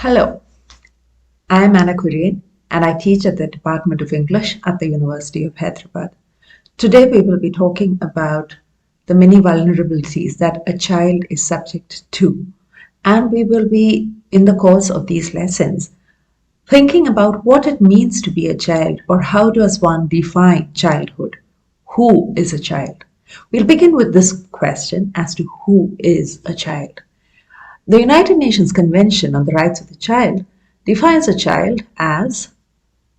Hello, I am Anna Kurian and I teach at the Department of English at the University of Hyderabad. Today we will be talking about the many vulnerabilities that a child is subject to, and we will be, in the course of these lessons, thinking about what it means to be a child or how does one define childhood. Who is a child? We'll begin with this question as to who is a child. The United Nations Convention on the Rights of the Child defines a child as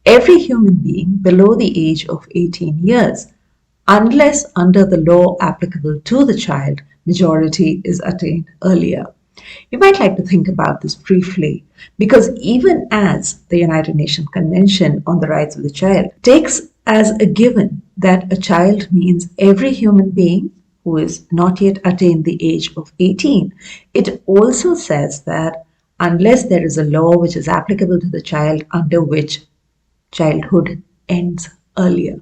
every human being below the age of 18 years, unless under the law applicable to the child, majority is attained earlier. You might like to think about this briefly because even as the United Nations Convention on the Rights of the Child takes as a given that a child means every human being who is not yet attained the age of 18, it also says that unless there is a law which is applicable to the child under which childhood ends earlier.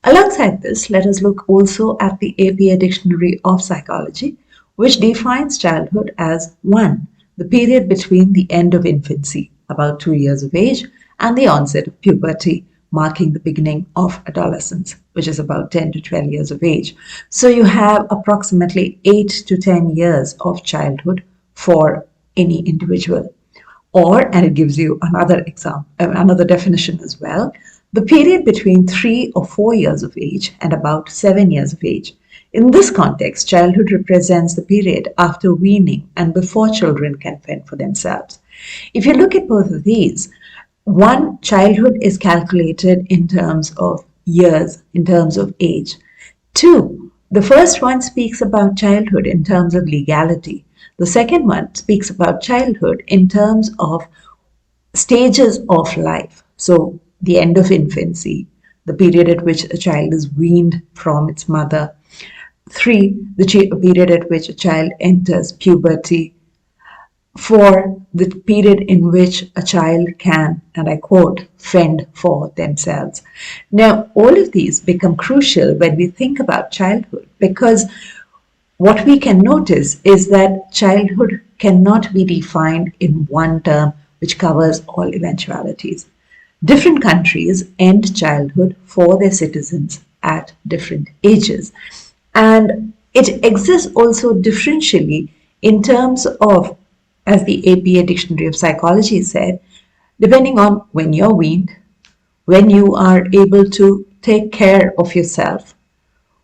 Alongside this, let us look also at the APA Dictionary of Psychology, which defines childhood as 1. The period between the end of infancy, about 2 years of age, and the onset of puberty, marking the beginning of adolescence, which is about 10 to 12 years of age. So you have approximately 8 to 10 years of childhood for any individual. And it gives you another example, another definition as well. The period between 3 or 4 years of age and about 7 years of age. In this context, childhood represents the period after weaning and before children can fend for themselves. If you look at both of these, one, childhood is calculated in terms of years, in terms of age. 2, the first one speaks about childhood in terms of legality. The second one speaks about childhood in terms of stages of life. So the end of infancy, the period at which a child is weaned from its mother. 3, the period at which a child enters puberty. 4, the period in which a child can, and I quote, fend for themselves. Now, all of these become crucial when we think about childhood because what we can notice is that childhood cannot be defined in one term which covers all eventualities. Different countries end childhood for their citizens at different ages. And it exists also differentially in terms of, as the APA Dictionary of Psychology said, depending on when you're weaned, when you are able to take care of yourself,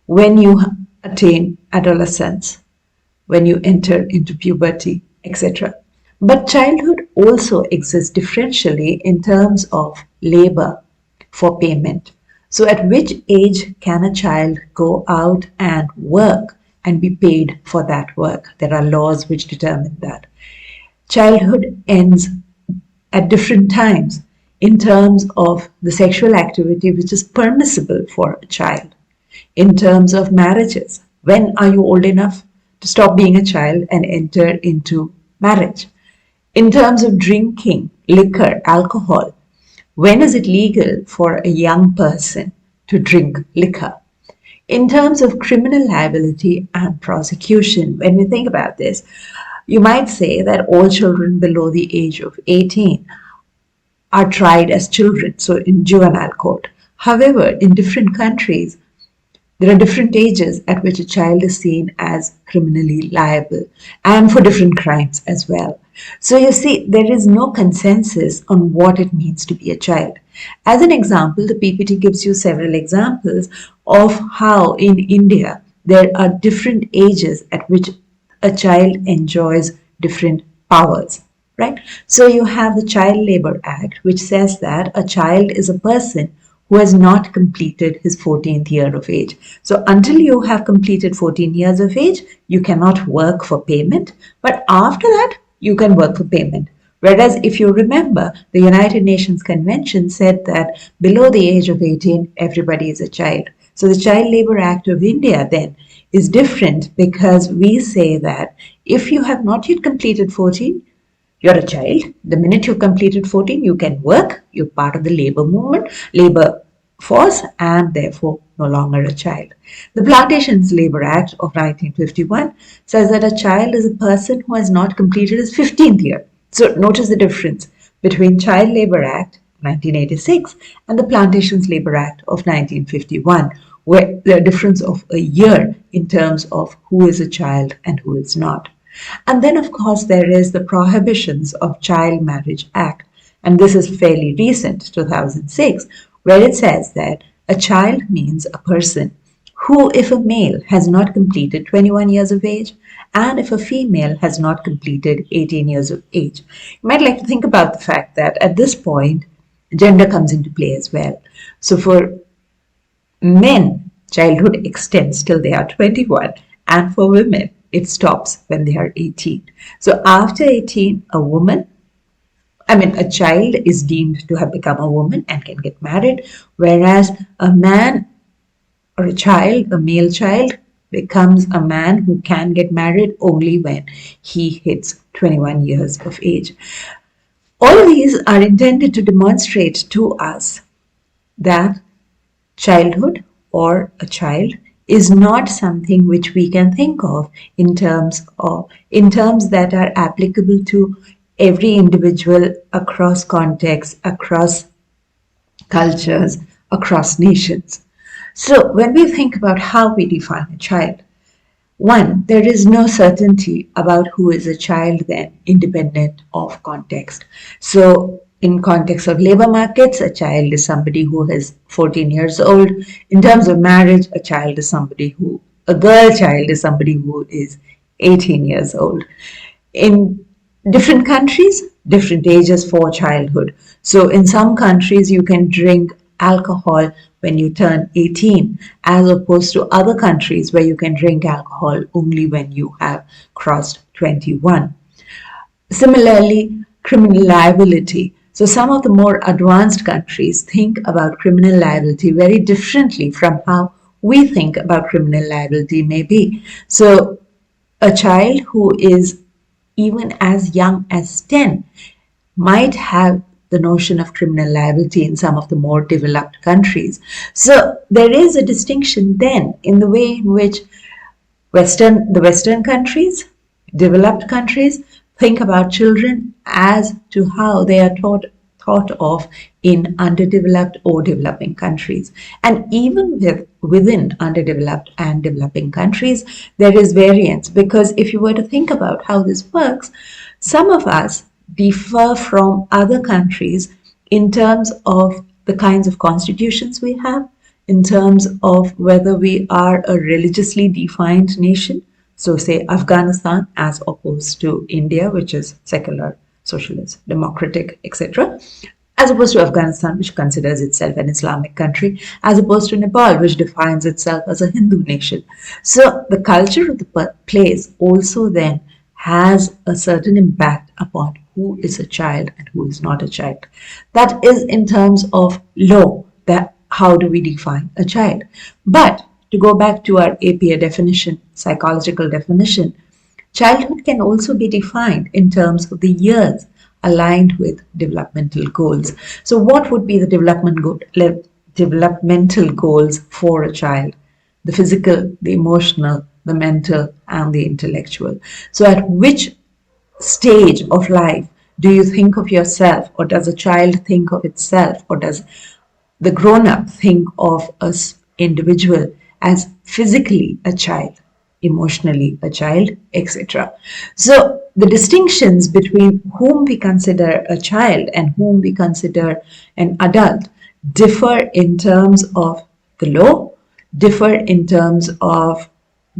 when you attain adolescence, when you enter into puberty, etc. But childhood also exists differentially in terms of labor for payment. So at which age can a child go out and work and be paid for that work? There are laws which determine that. Childhood ends at different times in terms of the sexual activity which is permissible for a child. In terms of marriages, when are you old enough to stop being a child and enter into marriage? In terms of drinking, liquor, alcohol, when is it legal for a young person to drink liquor? In terms of criminal liability and prosecution, when we think about this, you might say that all children below the age of 18 are tried as children, so in juvenile court. However, in different countries, there are different ages at which a child is seen as criminally liable and for different crimes as well. So you see, there is no consensus on what it means to be a child. As an example, the PPT gives you several examples of how in India there are different ages at which a child enjoys different powers, right? So you have the Child Labor Act, which says that a child is a person who has not completed his 14th year of age. So until you have completed 14 years of age, you cannot work for payment. But after that, you can work for payment. Whereas if you remember, the United Nations Convention said that below the age of 18, everybody is a child. So the Child Labor Act of India then is different because we say that if you have not yet completed 14, you're a child. The minute you've completed 14, you can work. You're part of the labor movement, labor force, and therefore no longer a child. The Plantations Labor Act of 1951 says that a child is a person who has not completed his 15th year. So notice the difference between Child Labor Act 1986 and the Plantations Labor Act of 1951, where the difference of a year in terms of who is a child and who is not. And then, of course, there is the Prohibitions of Child Marriage Act, and this is fairly recent, 2006, where it says that a child means a person who, if a male has not completed 21 years of age, and if a female has not completed 18 years of age. You might like to think about the fact that at this point, gender comes into play as well. So for men, childhood extends till they are 21, and for women, it stops when they are 18. So after 18, a child is deemed to have become a woman and can get married, whereas a man or a child, a male child, becomes a man who can get married only when he hits 21 years of age. All of these are intended to demonstrate to us that childhood or a child is not something which we can think of in terms that are applicable to every individual across contexts, across cultures, across nations. So when we think about how we define a child, one, there is no certainty about who is a child then, independent of context. So in context of labor markets, a child is somebody who is 14 years old. In terms of marriage, a girl child is somebody who is 18 years old. In different countries, different ages for childhood. So in some countries, you can drink alcohol when you turn 18, as opposed to other countries where you can drink alcohol only when you have crossed 21. Similarly, criminal liability. So some of the more advanced countries think about criminal liability very differently from how we think about criminal liability may be. So a child who is even as young as 10 might have the notion of criminal liability in some of the more developed countries. So there is a distinction then in the way in which the Western countries, developed countries, think about children as to how they are thought of in underdeveloped or developing countries. And even within underdeveloped and developing countries, there is variance, because if you were to think about how this works, some of us differ from other countries in terms of the kinds of constitutions we have, in terms of whether we are a religiously defined nation. So say Afghanistan as opposed to India, which is secular, socialist, democratic, etc., as opposed to Afghanistan, which considers itself an Islamic country, as opposed to Nepal, which defines itself as a Hindu nation. So the culture of the place also then has a certain impact upon who is a child and who is not a child. That is in terms of law, that how do we define a child. But to go back to our APA definition, psychological definition, childhood can also be defined in terms of the years aligned with developmental goals. So what would be the developmental goals for a child? The physical, the emotional, the mental, and the intellectual. So at which stage of life do you think of yourself, or does a child think of itself, or does the grown-up think of us individual as physically a child, emotionally a child, etc. So the distinctions between whom we consider a child and whom we consider an adult differ in terms of the law, differ in terms of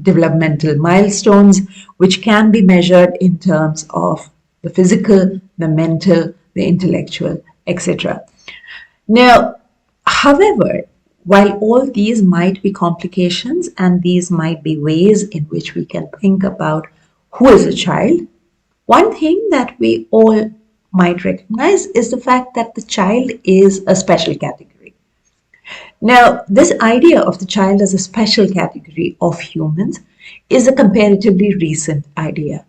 developmental milestones, which can be measured in terms of the physical, the mental, the intellectual, etc. Now, however, while all these might be complications and these might be ways in which we can think about who is a child, one thing that we all might recognize is the fact that the child is a special category. Now, this idea of the child as a special category of humans is a comparatively recent idea.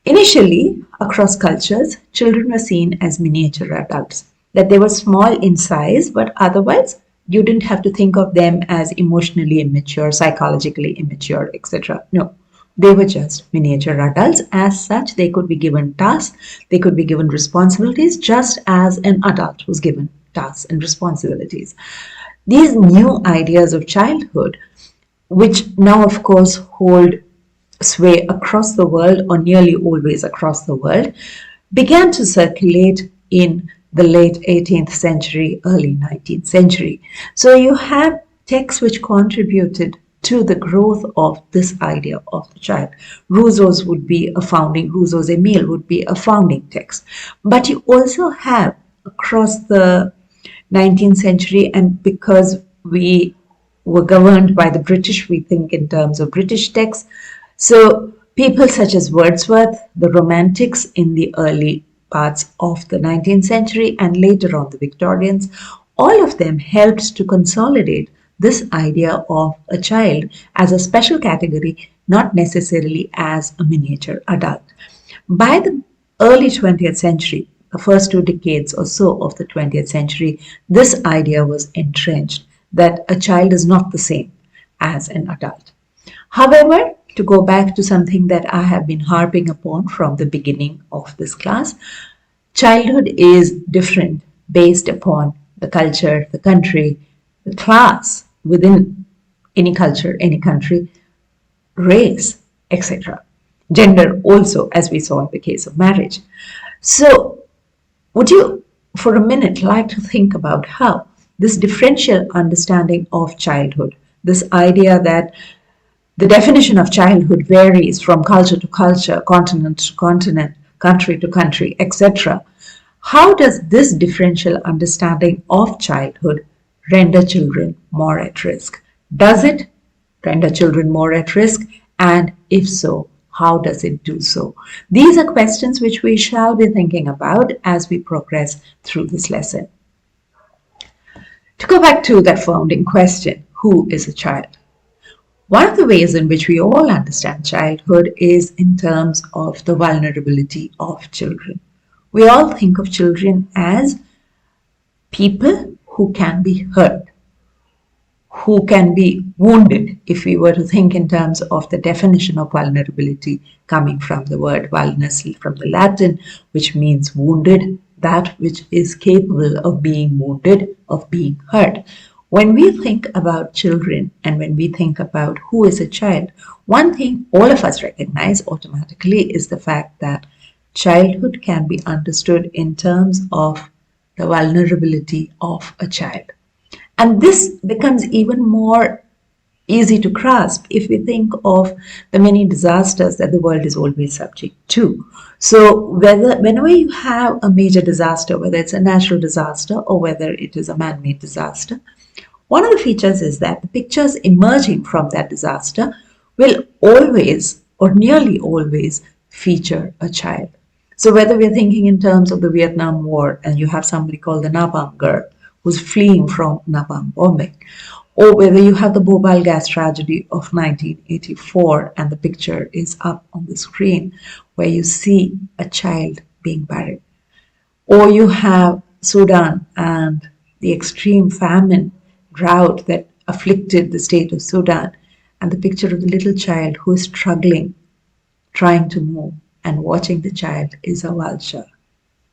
Initially, across cultures, children were seen as miniature adults, that they were small in size, but otherwise you didn't have to think of them as emotionally immature, psychologically immature, etc. No, They were just miniature adults. As such, they could be given tasks, they could be given responsibilities, just as an adult was given tasks and responsibilities. These new ideas of childhood, which now, of course, hold sway across the world or nearly always across the world, began to circulate in the late 18th century, early 19th century. So you have texts which contributed to the growth of this idea of the child. Rousseau's Emile would be a founding text. But you also have across the 19th century, and because we were governed by the British, we think in terms of British texts. So people such as Wordsworth, the Romantics in the early parts of the 19th century and later on the Victorians, all of them helped to consolidate this idea of a child as a special category, not necessarily as a miniature adult. By the early 20th century, the first 2 decades or so of the 20th century, this idea was entrenched that a child is not the same as an adult. However, to go back to something that I have been harping upon from the beginning of this class, childhood is different based upon the culture, the country, the class within any culture, any country, race, etc. Gender also, as we saw in the case of marriage. So, would you, for a minute, like to think about how this differential understanding of childhood, this idea that the definition of childhood varies from culture to culture, continent to continent, country to country, etc. How does this differential understanding of childhood render children more at risk? Does it render children more at risk? And if so, how does it do so? These are questions which we shall be thinking about as we progress through this lesson. To go back to that founding question, who is a child? One of the ways in which we all understand childhood is in terms of the vulnerability of children. We all think of children as people who can be hurt, who can be wounded, if we were to think in terms of the definition of vulnerability coming from the word vulnus, from the Latin, which means wounded, that which is capable of being wounded, of being hurt. When we think about children and when we think about who is a child, one thing all of us recognize automatically is the fact that childhood can be understood in terms of the vulnerability of a child. And this becomes even more easy to grasp if we think of the many disasters that the world is always subject to. So whenever you have a major disaster, whether it's a natural disaster or whether it is a man-made disaster, one of the features is that the pictures emerging from that disaster will always or nearly always feature a child. So whether we're thinking in terms of the Vietnam War and you have somebody called the Napalm Girl who's fleeing from napalm bombing, or whether you have the Bhopal gas tragedy of 1984 and the picture is up on the screen where you see a child being buried, or you have Sudan and the extreme famine drought that afflicted the state of Sudan, and the picture of the little child who is struggling, trying to move, and watching the child is a vulture,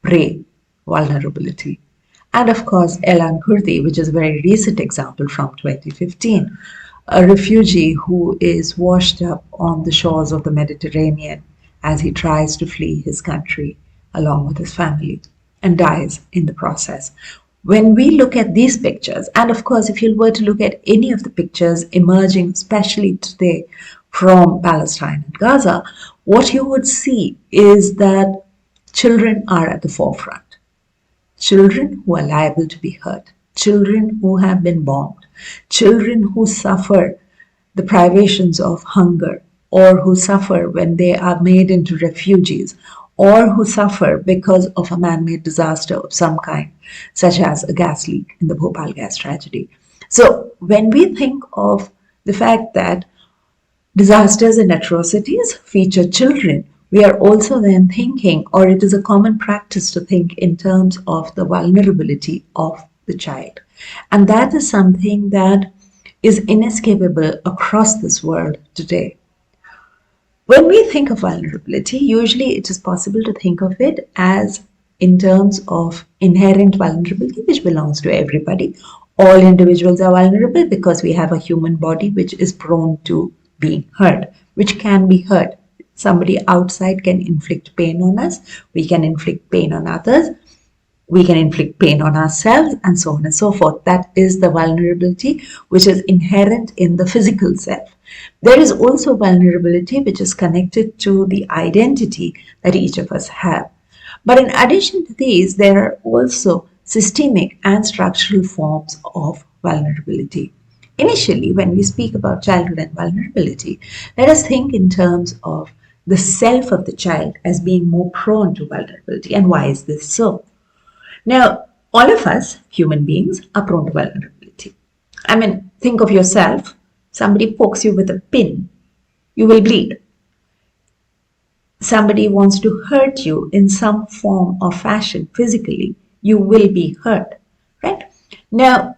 prey, vulnerability. And of course, Elan Kurdi, which is a very recent example from 2015, a refugee who is washed up on the shores of the Mediterranean as he tries to flee his country along with his family and dies in the process. When we look at these pictures, and of course, if you were to look at any of the pictures emerging, especially today from Palestine and Gaza, what you would see is that children are at the forefront. Children who are liable to be hurt, children who have been bombed, children who suffer the privations of hunger, or who suffer when they are made into refugees, or who suffer because of a man-made disaster of some kind, such as a gas leak in the Bhopal gas tragedy. So when we think of the fact that disasters and atrocities feature children, we are also then thinking, or it is a common practice to think in terms of the vulnerability of the child. And that is something that is inescapable across this world today. When we think of vulnerability, usually it is possible to think of it as in terms of inherent vulnerability, which belongs to everybody. All individuals are vulnerable because we have a human body which is prone to being hurt, which can be hurt. Somebody outside can inflict pain on us, we can inflict pain on others, we can inflict pain on ourselves, and so on and so forth. That is the vulnerability which is inherent in the physical self. There is also vulnerability which is connected to the identity that each of us have. But in addition to these, there are also systemic and structural forms of vulnerability. Initially, when we speak about childhood and vulnerability, let us think in terms of the self of the child as being more prone to vulnerability. And why is this so? Now, all of us, human beings, are prone to vulnerability. I mean, think of yourself. Somebody pokes you with a pin, you will bleed. Somebody wants to hurt you in some form or fashion physically, you will be hurt, right? Now,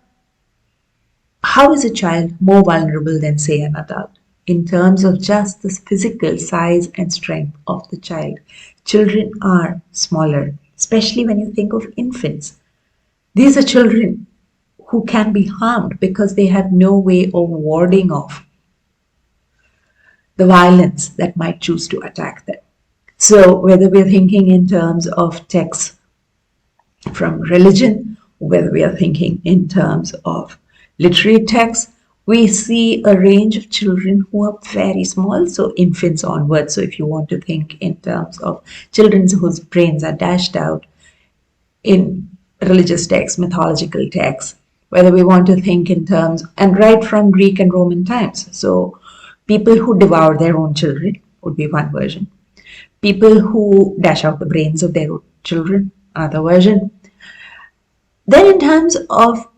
how is a child more vulnerable than, say, an adult? In terms of just the physical size and strength of the child, children are smaller, especially when you think of infants. These are children who can be harmed because they have no way of warding off the violence that might choose to attack them. So whether we're thinking in terms of texts from religion, whether we are thinking in terms of literary texts, we see a range of children who are very small, so infants onwards. So if you want to think in terms of children whose brains are dashed out in religious texts, mythological texts, whether we want to think in terms, and right from Greek and Roman times. So people who devour their own children would be one version. People who dash out the brains of their own children, another version. Then in terms of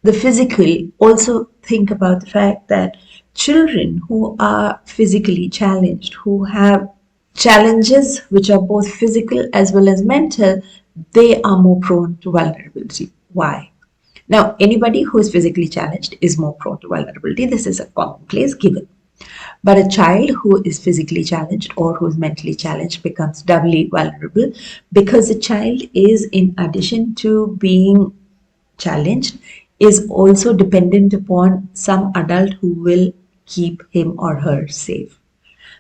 the physical, also think about the fact that children who are physically challenged, who have challenges which are both physical as well as mental, they are more prone to vulnerability. Why? Now, anybody who is physically challenged is more prone to vulnerability. This is a commonplace given. But a child who is physically challenged or who is mentally challenged becomes doubly vulnerable because the child is, in addition to being challenged, is also dependent upon some adult who will keep him or her safe.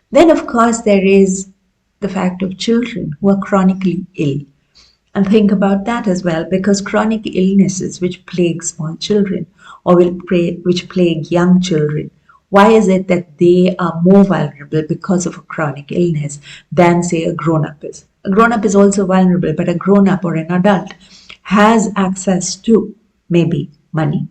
Then, of course, there is the fact of children who are chronically ill. And think about that as well, because chronic illnesses which plague small children or which plague young children, why is it that they are more vulnerable because of a chronic illness than, say, a grown-up is? A grown-up is also vulnerable, but a grown-up or an adult has access to maybe money,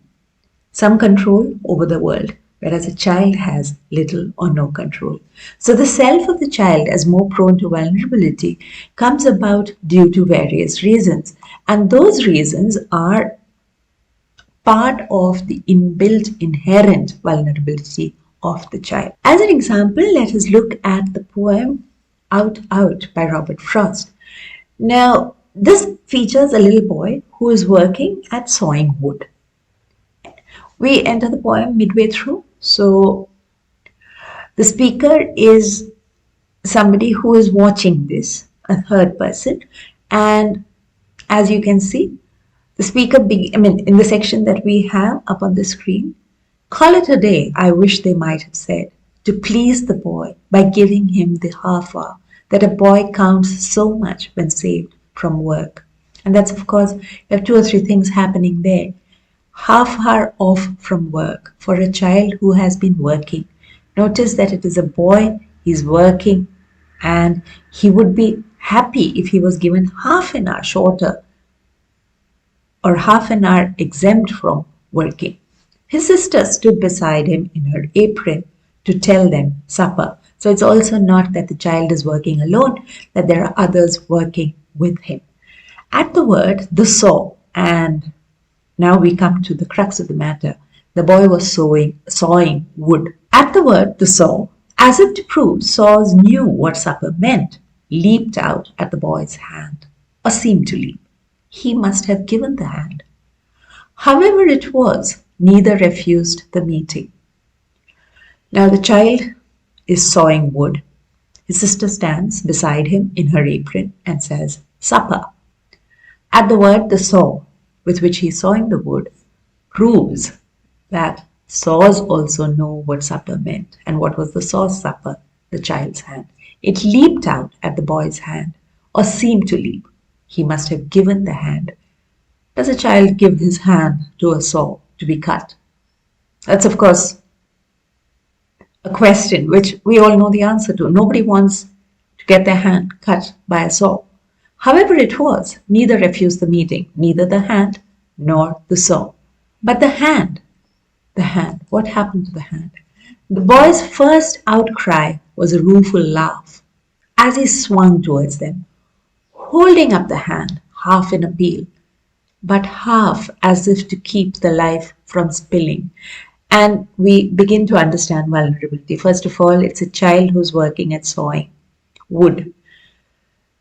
some control over the world, whereas a child has little or no control. So the self of the child as more prone to vulnerability comes about due to various reasons. And those reasons are part of the inbuilt inherent vulnerability of the child. As an example, let us look at the poem Out Out by Robert Frost. Now, this features a little boy who is working at sawing wood. We enter the poem midway through. So the speaker is somebody who is watching this, a third person. And as you can see, the speaker, in the section that we have up on the screen, call it a day, I wish they might have said, to please the boy by giving him the half hour that a boy counts so much when saved from work. And that's, of course, you have two or three things happening there. Half hour off from work for a child who has been working. Notice that it is a boy, he's working, and he would be happy if he was given half an hour shorter or half an hour exempt from working. His sister stood beside him in her apron to tell them supper. So it's also not that the child is working alone, that there are others working with him. At the word, the saw, and now we come to the crux of the matter. The boy was sawing wood. At the word, the saw, as if to prove saws knew what supper meant, leaped out at the boy's hand, or seemed to leap. He must have given the hand. However it was, neither refused the meeting. Now the child is sawing wood. His sister stands beside him in her apron and says, "Supper." At the word "the saw" with which he's sawing the wood proves that saws also know what supper meant. And what was the saw's supper? The child's hand. It leaped out at the boy's hand, or seemed to leap. He must have given the hand. Does a child give his hand to a saw to be cut? That's, of course, a question which we all know the answer to. Nobody wants to get their hand cut by a saw. However it was, neither refused the meeting, neither the hand nor the saw. But the hand, what happened to the hand? The boy's first outcry was a rueful laugh as he swung towards them, holding up the hand, half in appeal, but half as if to keep the life from spilling. And we begin to understand vulnerability. First of all, it's a child who's working at sawing wood.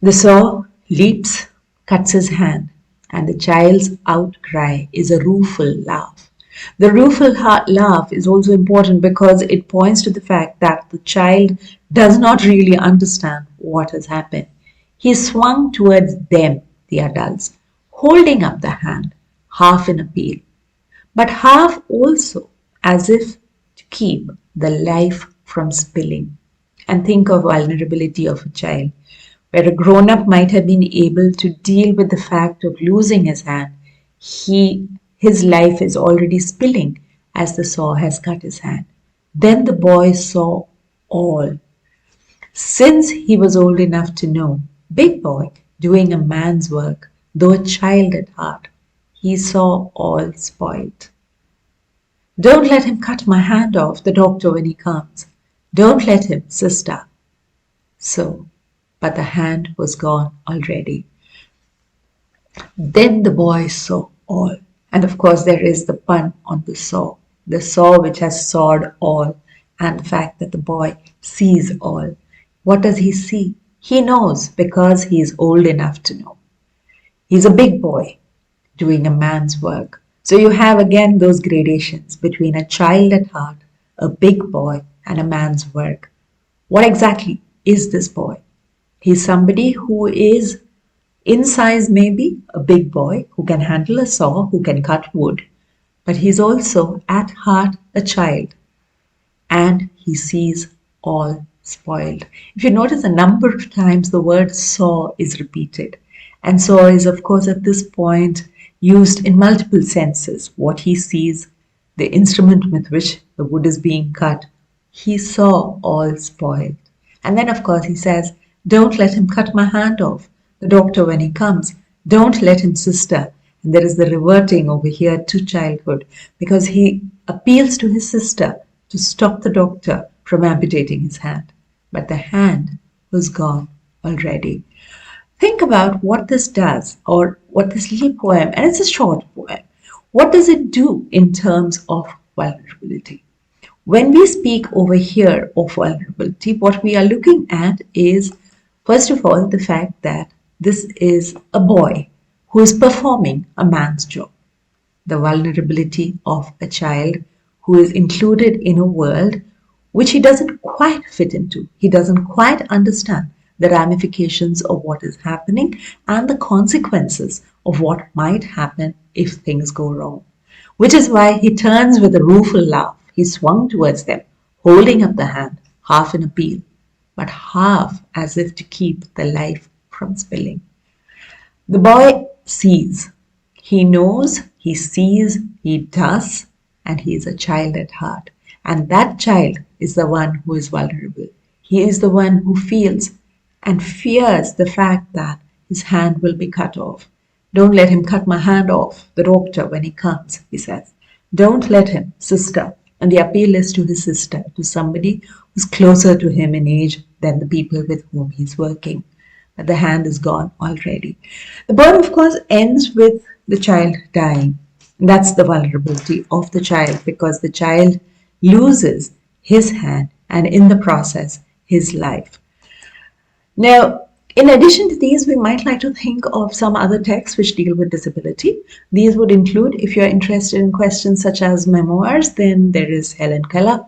The saw leaps, cuts his hand, and the child's outcry is a rueful laugh. The rueful laugh is also important because it points to the fact that the child does not really understand what has happened. He swung towards them, the adults, holding up the hand, half in appeal, but half also as if to keep the life from spilling. And think of vulnerability of a child, where a grown-up might have been able to deal with the fact of losing his hand. His life is already spilling as the saw has cut his hand. Then the boy saw all. Since he was old enough to know, big boy doing a man's work, though a child at heart, he saw all spoiled. "Don't let him cut my hand off, the doctor, when he comes. Don't let him, sister." So, but the hand was gone already. Then the boy saw all. And of course, there is the pun on the saw which has sawed all, and the fact that the boy sees all. What does he see? He knows because he is old enough to know. He's a big boy doing a man's work. So you have again those gradations between a child at heart, a big boy, and a man's work. What exactly is this boy? He's somebody who is in size maybe a big boy, who can handle a saw, who can cut wood, but he's also at heart a child, and he sees all spoiled. If you notice, a number of times the word saw is repeated, and saw is of course at this point used in multiple senses. What he sees, the instrument with which the wood is being cut, he saw all spoiled. And then of course he says, "Don't let him cut my hand off, the doctor, when he comes. Don't let him, sister." And there is the reverting over here to childhood, because he appeals to his sister to stop the doctor from amputating his hand. But the hand was gone already. Think about what this does, or what this little poem, and it's a short poem, what does it do in terms of vulnerability? When we speak over here of vulnerability, what we are looking at is, first of all, the fact that this is a boy who is performing a man's job. The vulnerability of a child who is included in a world which he doesn't quite fit into. He doesn't quite understand the ramifications of what is happening and the consequences of what might happen if things go wrong. Which is why he turns with a rueful laugh. He swung towards them, holding up the hand, half in appeal, but half as if to keep the life from spilling. The boy sees. He knows, he sees, he does, and he is a child at heart. And that child is the one who is vulnerable. He is the one who feels and fears the fact that his hand will be cut off. "Don't let him cut my hand off, the doctor, when he comes," he says. "Don't let him, sister." And the appeal is to his sister, to somebody who's closer to him in age than the people with whom he's working. But the hand is gone already. The poem, of course, ends with the child dying. That's the vulnerability of the child, because the child loses his hand and in the process his life. Now, in addition to these, we might like to think of some other texts which deal with disability. These would include, if you're interested in questions such as memoirs, then there is Helen Keller,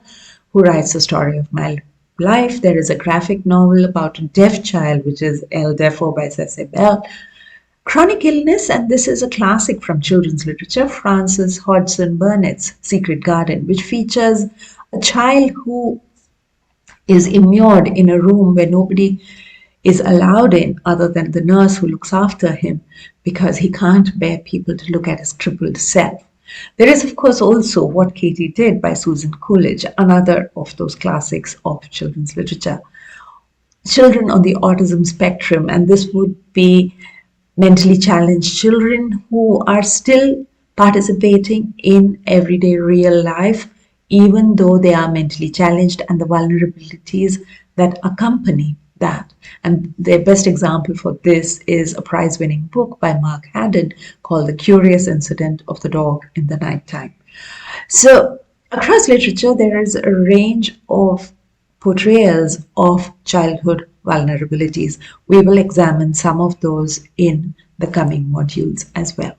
who writes the story of my life. There is a graphic novel about a deaf child, which is El Deafo by Cecil Bell. Chronic illness, and this is a classic from children's literature, Frances Hodgson Burnett's Secret Garden, which features a child who is immured in a room where nobody is allowed in other than the nurse who looks after him because he can't bear people to look at his crippled self. There is, of course, also What Katie Did by Susan Coolidge, another of those classics of children's literature. Children on the autism spectrum, and this would be mentally challenged children who are still participating in everyday real life, even though they are mentally challenged, and the vulnerabilities that accompany that. And their best example for this is a prize-winning book by Mark Haddon called The Curious Incident of the Dog in the Nighttime. So across literature, there is a range of portrayals of childhood vulnerabilities. We will examine some of those in the coming modules as well.